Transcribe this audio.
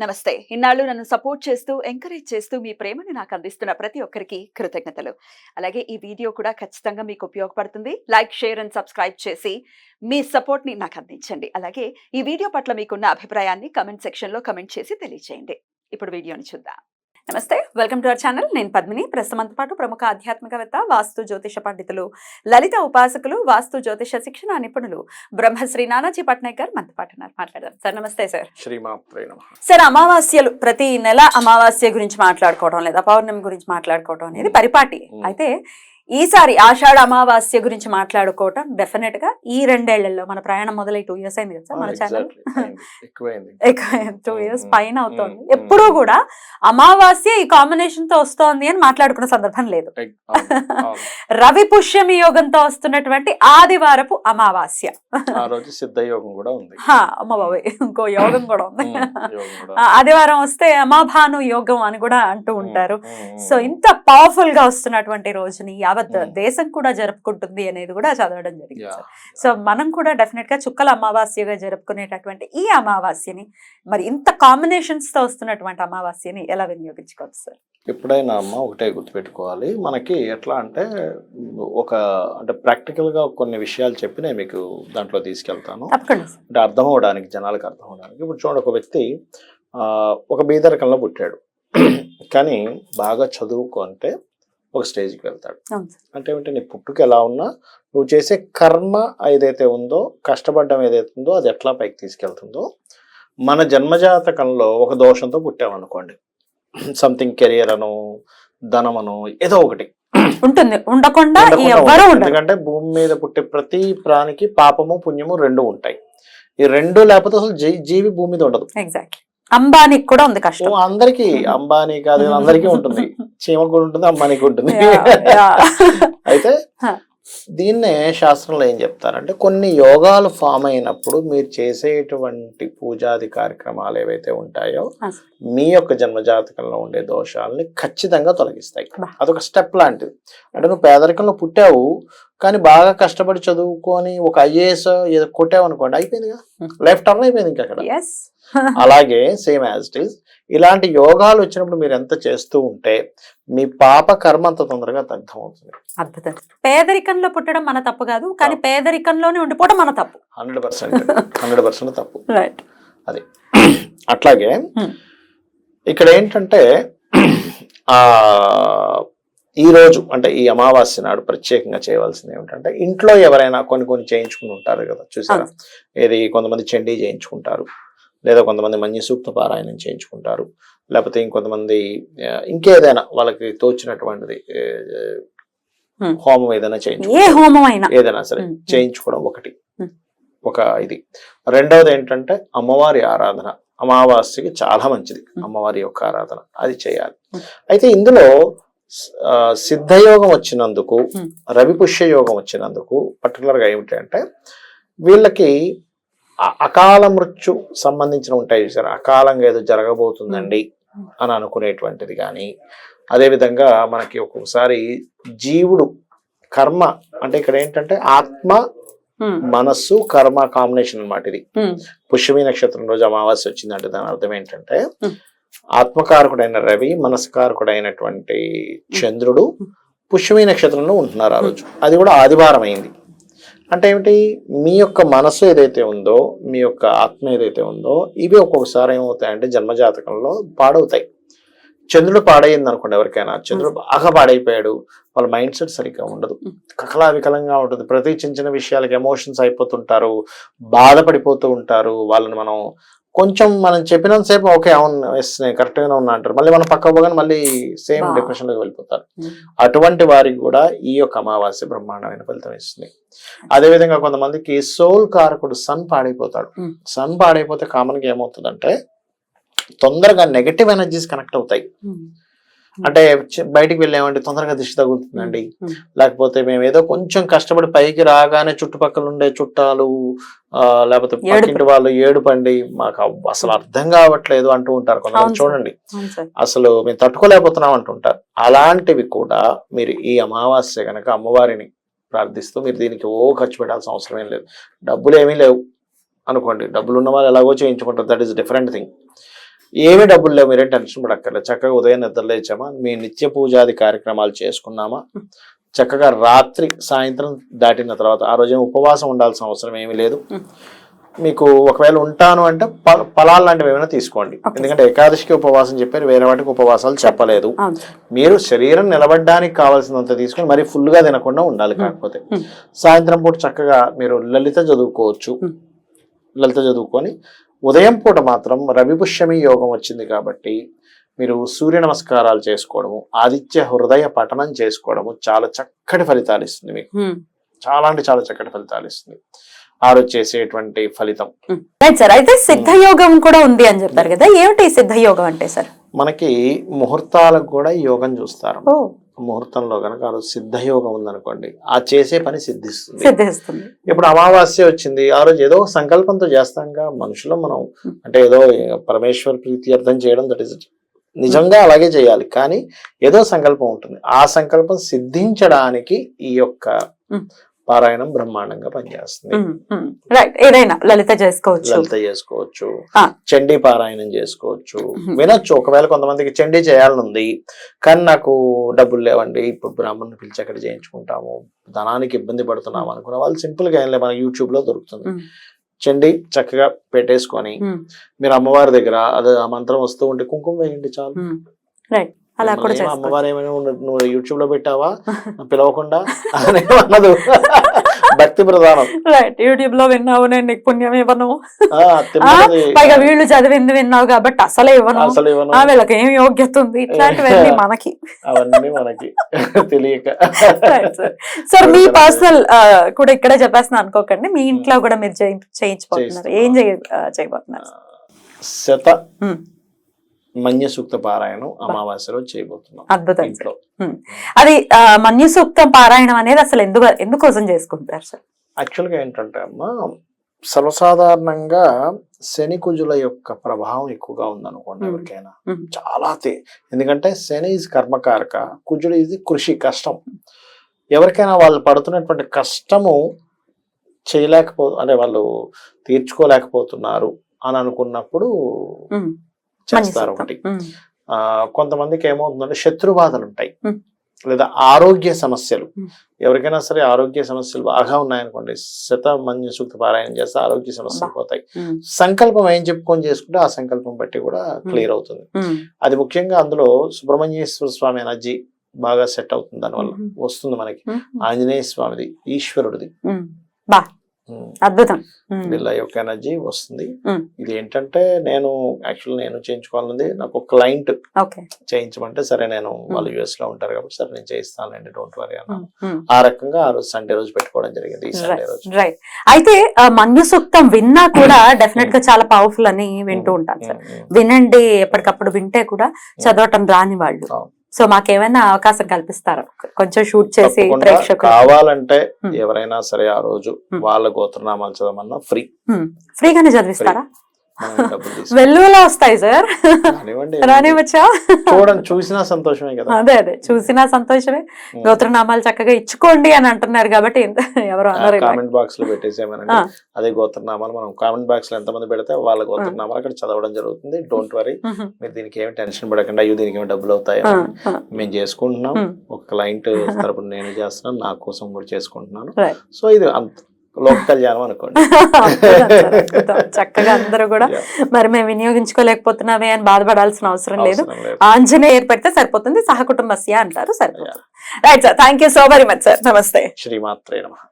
నమస్తే. ఇన్నాళ్ళు నన్ను సపోర్ట్ చేస్తూ, ఎంకరేజ్ చేస్తూ మీ ప్రేమని నాకు అందిస్తున్న ప్రతి ఒక్కరికి కృతజ్ఞతలు. అలాగే ఈ వీడియో కూడా ఖచ్చితంగా మీకు ఉపయోగపడుతుంది. లైక్, షేర్ అండ్ సబ్స్క్రైబ్ చేసి మీ సపోర్ట్‌ని నాకు అందించండి. అలాగే ఈ వీడియో పట్ల మీకున్న అభిప్రాయాన్ని కామెంట్ సెక్షన్‌లో కామెంట్ చేసి తెలియజేయండి. ఇప్పుడు వీడియోని చూద్దాం. నమస్తే, వెల్కమ్ టు అవర్ ఛానల్. నేను పద్మిని. ప్రస్తుతంతో పాటు ప్రముఖ ఆధ్యాత్మికవేత్త, వాస్తు జ్యోతిష పండితులు, లలిత ఉపాసకులు, వాస్తు జ్యోతిష శిక్షణ నిపుణులు బ్రహ్మశ్రీ నానాజీ పట్నాయక్ గారు మనతో పాటు ఉన్నారు. మాట్లాడదాం సార్. నమస్తే సార్. శ్రీమాత్రే నమః. సార్, అమావాస్యలు ప్రతి నెల అమావాస్య గురించి మాట్లాడుకోవడం లేదా పౌర్ణమి గురించి మాట్లాడుకోవడం అనేది పరిపాటి. అయితే ఈసారి ఆషాఢ అమావాస్య గురించి మాట్లాడుకోవటం డెఫినెట్ గా ఈ 2 ఏళ్లలో మన ప్రయాణం మొదలై 2 years అయింది కదా సార్ మన ఛానల్. 2 years పైన అవుతోంది. ఎప్పుడూ కూడా అమావాస్య ఈ కాంబినేషన్ తో వస్తోంది అని మాట్లాడుకున్న సందర్భం లేదు. రవి పుష్యమి యోగంతో వస్తున్నటువంటి ఆదివారపు అమావాస్య, ఆ రోజు సిద్ధ యోగం కూడా ఉంది. అమ్మ బాబాయ్, ఇంకో యోగం కూడా ఉంది. ఆదివారం వస్తే అమాభాను యోగం అని కూడా అంటూ ఉంటారు. సో ఇంత పవర్ఫుల్ గా వస్తున్నటువంటి రోజుని యావత్ దేశం కూడా జరుపుకుంటుంది అనేది కూడా చదవడం జరిగింది. సో మనం కూడా డెఫినెట్ గా చుక్కల అమావాస్యగా జరుపుకునేటటువంటి ఈ అమావాస్యని, మరి ఇంత కాంబినేషన్స్ తో వస్తున్నటువంటి అమావాస్యని ఎలా వినియోగించుకోవచ్చు సార్? ఎప్పుడైనా అమ్మ ఒకటే గుర్తుపెట్టుకోవాలి, మనకి ఎట్లా అంటే అంటే ప్రాక్టికల్ గా కొన్ని విషయాలు చెప్పి నేను మీకు దాంట్లో తీసుకెళ్తాను. అంటే అర్థం అవడానికి, జనాలకు అర్థం అవడానికి. ఇప్పుడు చూడండి, ఒక వ్యక్తి ఒక బీదరికంలో పుట్టాడు, కానీ బాగా చదువుకుంటే ఒక స్టేజ్కి వెళ్తాడు. అంటే ఏమిటి, నీ పుట్టుక ఎలా ఉన్నా నువ్వు చేసే కర్మ ఏదైతే ఉందో, కష్టపడడం ఏదైతే ఉందో, అది ఎట్లా పైకి తీసుకెళ్తుందో. మన జన్మజాతకంలో ఒక దోషంతో పుట్టామనుకోండి, సంథింగ్ కెరియర్ అను, ధనం అను, ఏదో ఒకటి ఉంటుంది, ఉండకుండా. ఎందుకంటే భూమి మీద పుట్టే ప్రతి ప్రాణికి పాపము పుణ్యము 2 ఉంటాయి. ఈ 2 లేకపోతే అసలు జీవి భూమి మీద ఉండదు. ఎగ్జాక్ట్లీ. అంబానీకి కూడా ఉంది కష్టం. అందరికి, అంబానీ కాదు, అందరికీ ఉంటుంది. చీమకు కూడా ఉంటుంది, అంబానీకి ఉంటుంది. అయితే దీన్నే శాస్త్రంలో ఏం చెప్తారంటే, కొన్ని యోగాలు ఫామ్ అయినప్పుడు మీరు చేసేటువంటి పూజాది కార్యక్రమాలు ఏవైతే ఉంటాయో మీ యొక్క జన్మజాతకంలో ఉండే దోషాలని ఖచ్చితంగా తొలగిస్తాయి. అదొక స్టెప్ లాంటిది. అంటే నువ్వు పేదరికంలో పుట్టావు, కానీ బాగా కష్టపడి చదువుకొని ఒక ఐఏఎస్ ఏదో కొట్టావు అనుకోండి, అయిపోయిందిగా, లైఫ్ టర్న్ అయిపోయింది ఇంకా అక్కడ. అలాగే సేమ్ యాజ్ ఇట్ ఈస్, ఇలాంటి యోగాలు వచ్చినప్పుడు మీరు ఎంత చేస్తూ ఉంటే మీ పాప కర్మ అంత తొందరగా దగ్ధం అవుతుంది. అద్భుతం. పేదరికంలో పుట్టడం మన తప్పు కాదు, కానీ పేదరికంలోనే ఉండిపోవడం మన తప్పు. 100% తప్పు. అది అట్లాగే ఇక్కడ ఏంటంటే, ఈ రోజు అంటే ఈ అమావాస్య నాడు ప్రత్యేకంగా చేయవలసింది ఏమిటంటే, ఇంట్లో ఎవరైనా కొన్ని చేయించుకుని ఉంటారు కదా, చూసారా? ఏది, కొంతమంది చండీ చేయించుకుంటారు, లేదా కొంతమంది మంచి సూక్త పారాయణం చేయించుకుంటారు, లేకపోతే ఇంకొంతమంది ఇంకేదైనా వాళ్ళకి తోచినటువంటిది హోమం ఏదైనా ఏదైనా సరే చేయించుకోవడం ఒక ఇది. రెండవది ఏంటంటే అమ్మవారి ఆరాధన. అమావాస్యకి చాలా మంచిది అమ్మవారి యొక్క ఆరాధన, అది చేయాలి. అయితే ఇందులో సిద్ధయోగం వచ్చినందుకు, రవిపుష్య యోగం వచ్చినందుకు పర్టికులర్ గా ఏమిటంటే, వీళ్ళకి అకాల మృత్యు సంబంధించిన ఉంటాయి సార్. అకాలంగా ఏదో జరగబోతుందండి అని అనుకునేటువంటిది కానీ, అదేవిధంగా మనకి ఒక్కొక్కసారి జీవుడు కర్మ, అంటే ఇక్కడ ఏంటంటే ఆత్మ మనస్సు కర్మ కాంబినేషన్ అన్నమాట. ఇది పుష్యమి నక్షత్రం రోజు అమావాస్య వచ్చిందంటే దాని అర్థం ఏంటంటే, ఆత్మకారకుడైన రవి, మనస్కారకుడైనటువంటి చంద్రుడు పుష్యమి నక్షత్రంలో ఉంటున్నారు ఆ రోజు. అది కూడా ఆదివారం అయింది. అంటే ఏమిటి, మీ యొక్క మనసు ఏదైతే ఉందో, మీ యొక్క ఆత్మ ఏదైతే ఉందో, ఇవి ఒక్కొక్కసారి ఏమవుతాయంటే జన్మజాతకంలో పాడవుతాయి. చంద్రుడు పాడైంది అనుకోండి, ఎవరికైనా చంద్రుడు బాగా పాడైపోయాడు, వాళ్ళ మైండ్ సెట్ సరిగ్గా ఉండదు, కకలా వికలంగా ఉంటుంది, ప్రతి చిన్న విషయాలకి ఎమోషన్స్ అయిపోతుంటారు, బాధపడిపోతూ ఉంటారు. వాళ్ళని మనం చెప్పినంతసేపు ఓకే అవును నేను కరెక్ట్ గానే ఉన్నా అంటారు, మళ్ళీ మనం పక్క పోగానే మళ్ళీ సేమ్ డిప్రెషన్ లోకి వెళ్ళిపోతారు. అటువంటి వారికి కూడా ఈ యొక్క అమావాస్య బ్రహ్మాండమైన ఫలితం ఇస్తుంది. అదేవిధంగా కొంతమందికి సోల్ కారకుడు సన్ పాడైపోతాడు. సన్ పాడైపోతే కామన్ గా ఏమవుతుందంటే, తొందరగా నెగటివ్ ఎనర్జీస్ కనెక్ట్ అవుతాయి. అంటే బయటికి వెళ్ళామంటే తొందరగా దిష్టి తగులుతుందండి, లేకపోతే మేము ఏదో కొంచెం కష్టపడి పైకి రాగానే చుట్టుపక్కల ఉండే చుట్టాలు, లేకపోతే పక్కింటి వాళ్ళు ఏడుపండి, మాకు అసలు అర్థం కావట్లేదు అంటూ ఉంటారు కొంతమంది. చూడండి, అసలు మేము తట్టుకోలేకపోతున్నాం అంటుంటారు. అలాంటివి కూడా మీరు ఈ అమావాస్య కనుక అమ్మవారిని ప్రార్థిస్తూ, మీరు దీనికి ఖర్చు పెట్టాల్సిన అవసరం ఏం లేదు. డబ్బులు ఏమీ లేవు అనుకోండి, డబ్బులు ఉన్న వాళ్ళు ఎలాగో చేయించుకుంటారు, దట్ ఈస్ డిఫరెంట్ థింగ్. ఏమీ డబ్బులు లేవు, మీరేం టెన్షన్ పడక్కర్లేదు. చక్కగా ఉదయం నిద్ర లేచామా, మీ నిత్య పూజాది కార్యక్రమాలు చేసుకున్నామా, చక్కగా రాత్రి సాయంత్రం దాటిన తర్వాత ఆ రోజు ఉపవాసం ఉండాల్సిన అవసరం ఏమీ లేదు. మీకు ఒకవేళ ఉంటాను అంటే ఫలాలు లాంటివి ఏమైనా తీసుకోండి, ఎందుకంటే ఏకాదశికి ఉపవాసం చెప్పారు, వేరే వాటికి ఉపవాసాలు చెప్పలేదు. మీరు శరీరం నిలబడడానికి కావాల్సినంత తీసుకొని మరి ఫుల్ గా తినకుండా ఉండాలి. కాకపోతే సాయంత్రం పూట చక్కగా మీరు లలిత చదువుకోవచ్చు. లలిత చదువుకొని ఉదయం పూట మాత్రం రవిపుష్యమి యోగం వచ్చింది కాబట్టి మీరు సూర్య నమస్కారాలు చేసుకోవడము, ఆదిత్య హృదయ పఠనం చేసుకోవడము చాలా చక్కటి ఫలితాలు ఇస్తుంది. మీకు చాలా అంటే చాలా చక్కటి ఫలితాలు ఇస్తుంది ఆ రోజు చేసేటువంటి ఫలితం. సార్ అయితే సిద్ధ యోగం కూడా ఉంది అని చెప్పారు కదా, ఏమిటి సిద్ధ యోగం అంటే సార్? మనకి ముహూర్తాలకు కూడా యోగం చూస్తారు. ముహూర్తంలో కనుక ఆ రోజు సిద్ధ యోగం ఉందనుకోండి, ఆ చేసే పని సిద్ధిస్తుంది. ఇప్పుడు అమావాస్య వచ్చింది, ఆ రోజు ఏదో సంకల్పంతో చేస్తాంగా మనుషులు మనం, అంటే ఏదో పరమేశ్వర ప్రీత్యర్థం చేయడం దట్ ఇస్ నిజంగా అలాగే చేయాలి, కానీ ఏదో సంకల్పం ఉంటుంది. ఆ సంకల్పం సిద్ధించడానికి ఈ యొక్క పారాయణం బ్రహ్మాండంగా పనిచేస్తుంది. ఏదైనా లలిత చేసుకోవచ్చు, చండీ పారాయణం చేసుకోవచ్చు, వినొచ్చు. ఒకవేళ కొంతమందికి చండీ చేయాలని ఉంది కానీ నాకు డబ్బులు లేవండి, ఇప్పుడు బ్రాహ్మణుని పిలిచి అక్కడ చేయించుకుంటాము, ధనానికి ఇబ్బంది పడుతున్నాము అనుకున్న వాళ్ళు సింపుల్ గా మన యూట్యూబ్ లో దొరుకుతుంది. చండీ చక్కగా పెట్టేసుకొని మీరు అమ్మవారి దగ్గర అది ఆ మంత్రం వస్తూ ఉంటే కుంకుమ వేయండి చాలు. అమ్మవారు ఏమైనా నువ్వు యూట్యూబ్ లో పెట్టావా పిలవకుండా అన్నదు, భక్తి ప్రధానం. యూట్యూబ్ లో విన్నావు, నేను నీకు పుణ్యం ఇవ్వను, పైగా వీళ్ళు చదివింది విన్నావు కాబట్టి అసలు ఇవ్వను, వీళ్ళకి ఏం యోగ్యత ఉంది, ఇట్లాంటివన్నీ మనకి అవన్నీ మనకి తెలియక. సార్ మీ పర్సనల్ కూడా ఇక్కడే చెప్పేస్తున్నా అనుకోకండి, మీ ఇంట్లో కూడా మీరు చేయించుకుంటున్నారు, ఏం చేయబోతున్నారు? శత మన్య సూక్త పారాయణం అమావాస్యలో చేయబోతున్నాం. అద్భుతం. అది మన్య సూక్తం పారాయణం అనేది అసలు ఎందుకోసం చేసుకుంటారు సార్? యాక్చువల్ గా ఏంటంటే అమ్మా, సర్వసాధారణంగా శని కుజుల యొక్క ప్రభావం ఎక్కువగా ఉందనుకోండి ఎవరికైనా, చాలా ఎందుకంటే శని ఈజ్ కర్మకారక, కుజుడు ఇది కృషి కష్టం. ఎవరికైనా వాళ్ళు పడుతున్నటువంటి కష్టము అంటే వాళ్ళు తీర్చుకోలేకపోతున్నారు అని అనుకున్నప్పుడు చేస్తారు. ఒకటి కొంతమందికి ఏమవుతుందంటే శత్రుబాధలు ఉంటాయి, లేదా ఆరోగ్య సమస్యలు. ఎవరికైనా సరే ఆరోగ్య సమస్యలు బాగా ఉన్నాయనుకోండి, శతమన్య సూక్త పారాయణం చేస్తే ఆరోగ్య సమస్యలు పోతాయి. సంకల్పం ఏం చెప్పుకొని చేసుకుంటే ఆ సంకల్పం బట్టి కూడా క్లియర్ అవుతుంది. అది ముఖ్యంగా అందులో సుబ్రహ్మణ్యేశ్వర స్వామి ఎనర్జీ బాగా సెట్ అవుతుంది, దానివల్ల వస్తుంది మనకి. ఆంజనేయ స్వామిది, ఈశ్వరుడిది అద్భుతం వీళ్ళ యొక్క ఎనర్జీ వస్తుంది. ఇది ఏంటంటే నేను చేయించుకోవాలన్నది, నాకు ఒక క్లయింట్ చేయించమంటే సరే, నేను వాళ్ళు యుఎస్ లో ఉంటారు కాబట్టి సరే నేను చేయిస్తానండి, డోంట్ వరీ అన్నాను. ఆ రకంగా ఆ రోజు సండే రోజు పెట్టుకోవడం జరిగింది. ఈ సండే రోజు అయితే మన్య సూక్తం విన్నా కూడా డెఫినెట్ గా చాలా పవర్ఫుల్ అని వింటూ ఉంటాను సార్. వినండి, ఎప్పటికప్పుడు వింటే కూడా చదవటం రాని వాళ్ళు, సో మాకేమైనా అవకాశం కల్పిస్తారా కొంచెం షూట్ చేసి? కావాలంటే ఎవరైనా సరే ఆ రోజు వాళ్ళ గోత్రనామాలు చదవమన్నా ఫ్రీగానే చదివిస్తారా? వెల్లువలో వస్తాయి సార్, రానివచ్చా? చూడండి, చూసినా సంతోషమే కదా. అదే చూసినా సంతోషమే. గోత్రనామాలు చక్కగా ఇచ్చుకోండి అని అంటున్నారు కాబట్టి ఎవరు అన్నారు. కామెంట్ బాక్స్ లో పెట్టేసేమనండి, అదే గోత్రనామాలు మనం కామెంట్ బాక్స్ లో ఎంతమంది పెడితే వాళ్ళ గోత్రనామాలు అక్కడ చదవడం జరుగుతుంది. డోంట్ వరీ, మీరు దీనికి ఏమి టెన్షన్ పడకండి, అయ్యో దీనికి ఏమి డబ్బులు అవుతాయి. మేము చేసుకుంటున్నాం, ఒక క్లయింట్ తరపున నేను చేస్తున్నాను, నా కోసం కూడా చేసుకుంటున్నాను. సో ఇది అంత లోక కళ్యాణం అనుకోండి. చక్కగా అందరూ కూడా మరి మేము వినియోగించుకోలేకపోతున్నామే అని బాధపడాల్సిన అవసరం లేదు, ఆంజనేయ ఏర్పడితే సరిపోతుంది, సహకుటుంబస్య అంటారు, సరిపోతుంది. Right sir, thank you so very much sir. నమస్తే. శ్రీమాత్రే నమః.